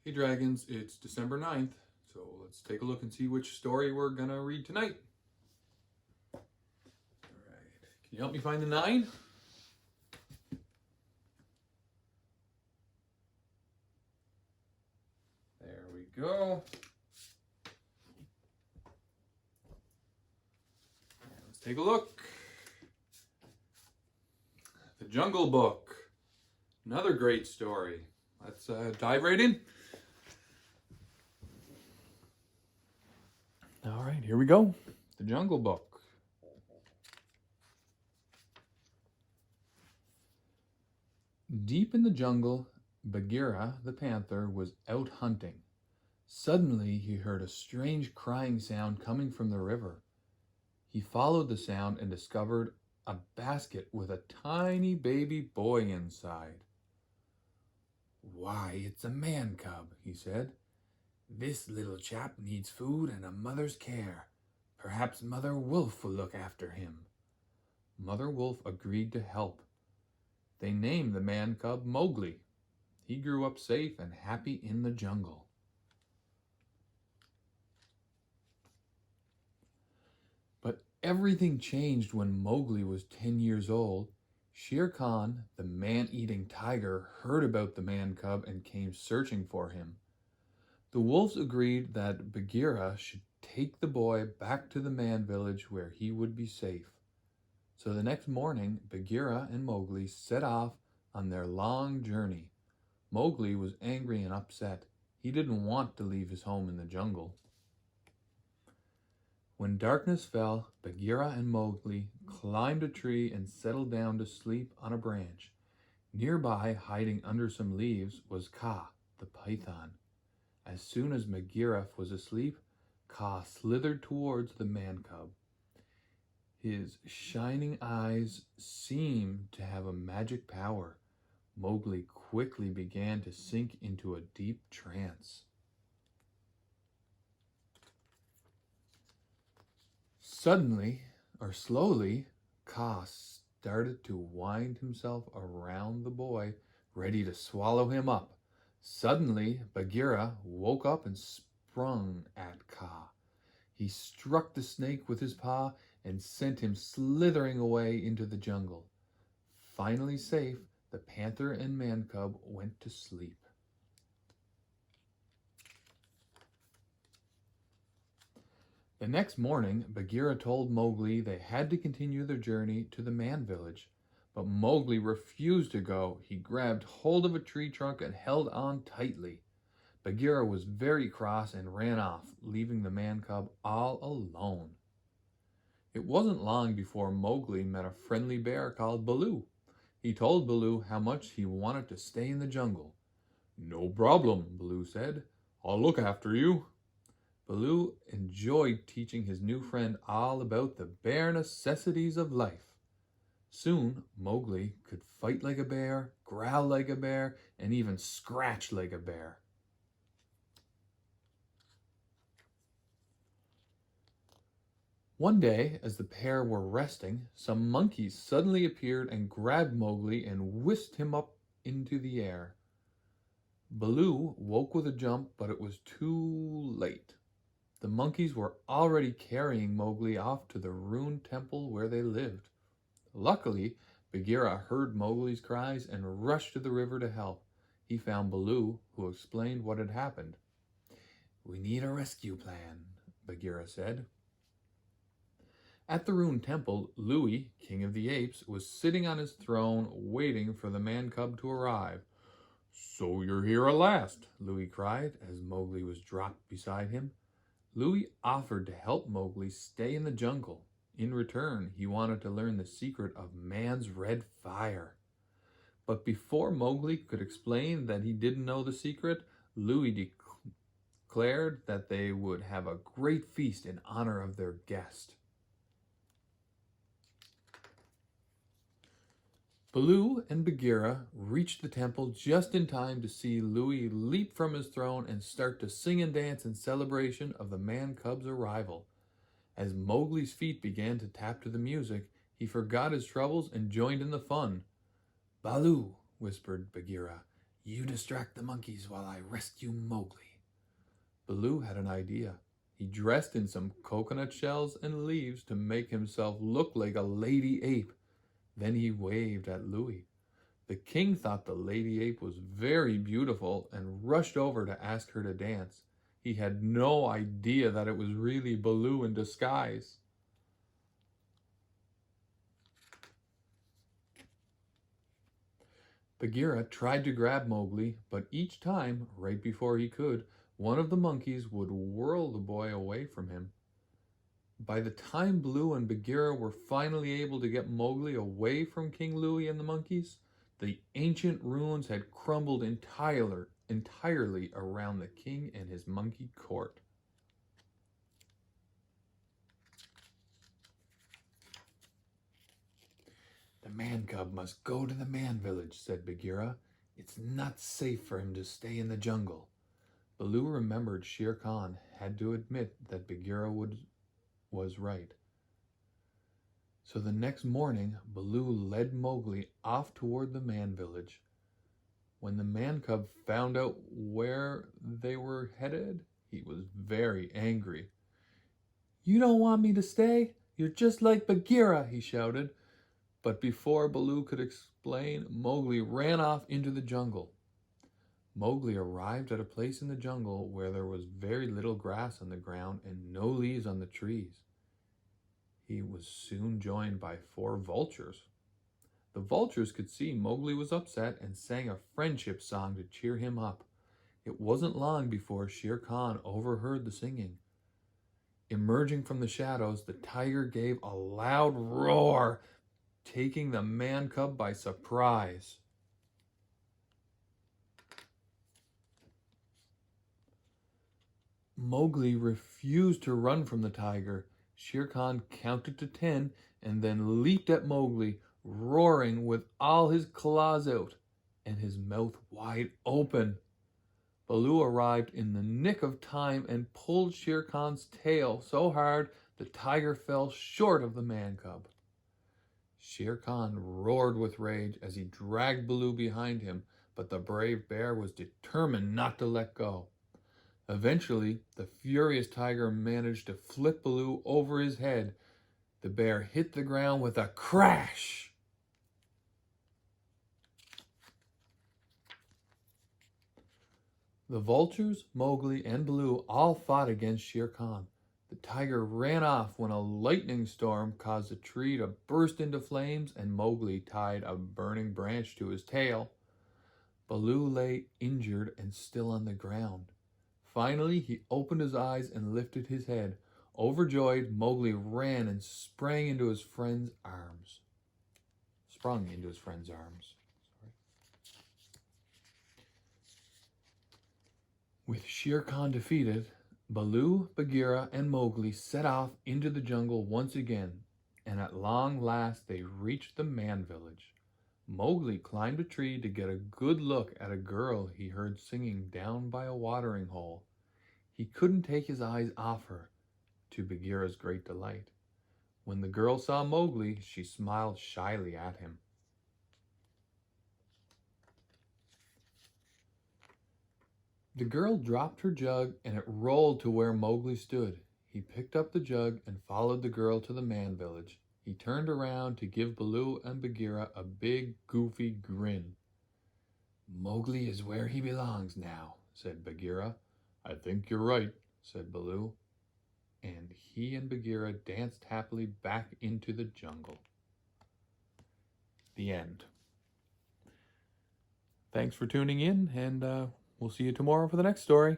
Hey Dragons, it's December 9th, so let's take a look and see which story we're gonna read tonight. Alright, can you help me find the 9? There we go. Let's take a look. The Jungle Book. Another great story. Let's dive right in. Alright, here we go. The Jungle Book. Deep in the jungle, Bagheera the panther was out hunting. Suddenly he heard a strange crying sound coming from the river. He followed the sound and discovered a basket with a tiny baby boy inside. "Why, it's a man cub," he said. "This little chap needs food and a mother's care. Perhaps Mother Wolf will look after him." Mother Wolf agreed to help. They named the man cub Mowgli. He grew up safe and happy in the jungle. But everything changed when Mowgli was 10 years old. Shere Khan, the man-eating tiger, heard about the man cub and came searching for him. The wolves agreed that Bagheera should take the boy back to the man village where he would be safe. So the next morning, Bagheera and Mowgli set off on their long journey. Mowgli was angry and upset. He didn't want to leave his home in the jungle. When darkness fell, Bagheera and Mowgli climbed a tree and settled down to sleep on a branch. Nearby, hiding under some leaves, was Kaa, the python. As soon as Bagheera was asleep, Kaa slithered towards the man cub. His shining eyes seemed to have a magic power. Mowgli quickly began to sink into a deep trance. Slowly, Kaa started to wind himself around the boy, ready to swallow him up. Suddenly, Bagheera woke up and sprung at Kaa. He struck the snake with his paw and sent him slithering away into the jungle. Finally safe, the panther and man cub went to sleep. The next morning, Bagheera told Mowgli they had to continue their journey to the man village. But Mowgli refused to go. He grabbed hold of a tree trunk and held on tightly. Bagheera was very cross and ran off, leaving the man cub all alone. It wasn't long before Mowgli met a friendly bear called Baloo. He told Baloo how much he wanted to stay in the jungle. "No problem," Baloo said. "I'll look after you." Baloo enjoyed teaching his new friend all about the bare necessities of life. Soon, Mowgli could fight like a bear, growl like a bear, and even scratch like a bear. One day, as the pair were resting, some monkeys suddenly appeared and grabbed Mowgli and whisked him up into the air. Baloo woke with a jump, but it was too late. The monkeys were already carrying Mowgli off to the ruined temple where they lived. Luckily, Bagheera heard Mowgli's cries and rushed to the river to help. He found Baloo, who explained what had happened. "We need a rescue plan," Bagheera said. At the ruined temple, Louie, king of the apes, was sitting on his throne waiting for the man cub to arrive. "So you're here at last," Louie cried as Mowgli was dropped beside him. Louie offered to help Mowgli stay in the jungle. In return, he wanted to learn the secret of man's red fire. But before Mowgli could explain that he didn't know the secret, Louie declared that they would have a great feast in honor of their guest. Baloo and Bagheera reached the temple just in time to see Louie leap from his throne and start to sing and dance in celebration of the man cub's arrival. As Mowgli's feet began to tap to the music, he forgot his troubles and joined in the fun. "Baloo," whispered Bagheera, You distract the monkeys while I rescue Mowgli. Baloo had an idea. He dressed in some coconut shells and leaves to make himself look like a lady ape. Then he waved at Louie. The king thought the lady ape was very beautiful and rushed over to ask her to dance. He had no idea that it was really Baloo in disguise. Bagheera tried to grab Mowgli, but each time, right before he could, one of the monkeys would whirl the boy away from him. By the time Baloo and Bagheera were finally able to get Mowgli away from King Louie and the monkeys, the ancient ruins had crumbled entirely around the king and his monkey court. The man cub must go to the man village, said Bagheera. It's not safe for him to stay in the jungle. Baloo remembered Shere Khan had to admit that Bagheera was right. So the next morning, Baloo led Mowgli off toward the man village. When the man cub found out where they were headed, he was very angry. You don't want me to stay? You're just like Bagheera, he shouted. But before Baloo could explain, Mowgli ran off into the jungle. Mowgli arrived at a place in the jungle where there was very little grass on the ground and no leaves on the trees. He was soon joined by 4 vultures. The vultures could see Mowgli was upset and sang a friendship song to cheer him up. It wasn't long before Shere Khan overheard the singing. Emerging from the shadows, the tiger gave a loud roar, taking the man cub by surprise. Mowgli refused to run from the tiger. Shere Khan counted to 10 and then leaped at Mowgli, roaring with all his claws out and his mouth wide open. Baloo arrived in the nick of time and pulled Shere Khan's tail so hard the tiger fell short of the man cub. Shere Khan roared with rage as he dragged Baloo behind him, but the brave bear was determined not to let go. Eventually, the furious tiger managed to flip Baloo over his head. The bear hit the ground with a crash. The vultures, Mowgli, and Baloo all fought against Shere Khan. The tiger ran off when a lightning storm caused a tree to burst into flames and Mowgli tied a burning branch to his tail. Baloo lay injured and still on the ground. Finally, he opened his eyes and lifted his head. Overjoyed, Mowgli ran and sprung into his friend's arms. With Shere Khan defeated, Baloo, Bagheera, and Mowgli set off into the jungle once again, and at long last they reached the man village. Mowgli climbed a tree to get a good look at a girl he heard singing down by a watering hole. He couldn't take his eyes off her, to Bagheera's great delight. When the girl saw Mowgli, she smiled shyly at him. The girl dropped her jug and it rolled to where Mowgli stood. He picked up the jug and followed the girl to the man village. He turned around to give Baloo and Bagheera a big, goofy grin. Mowgli is where he belongs now, said Bagheera. I think you're right, said Baloo. And he and Bagheera danced happily back into the jungle. The end. Thanks for tuning in, and we'll see you tomorrow for the next story.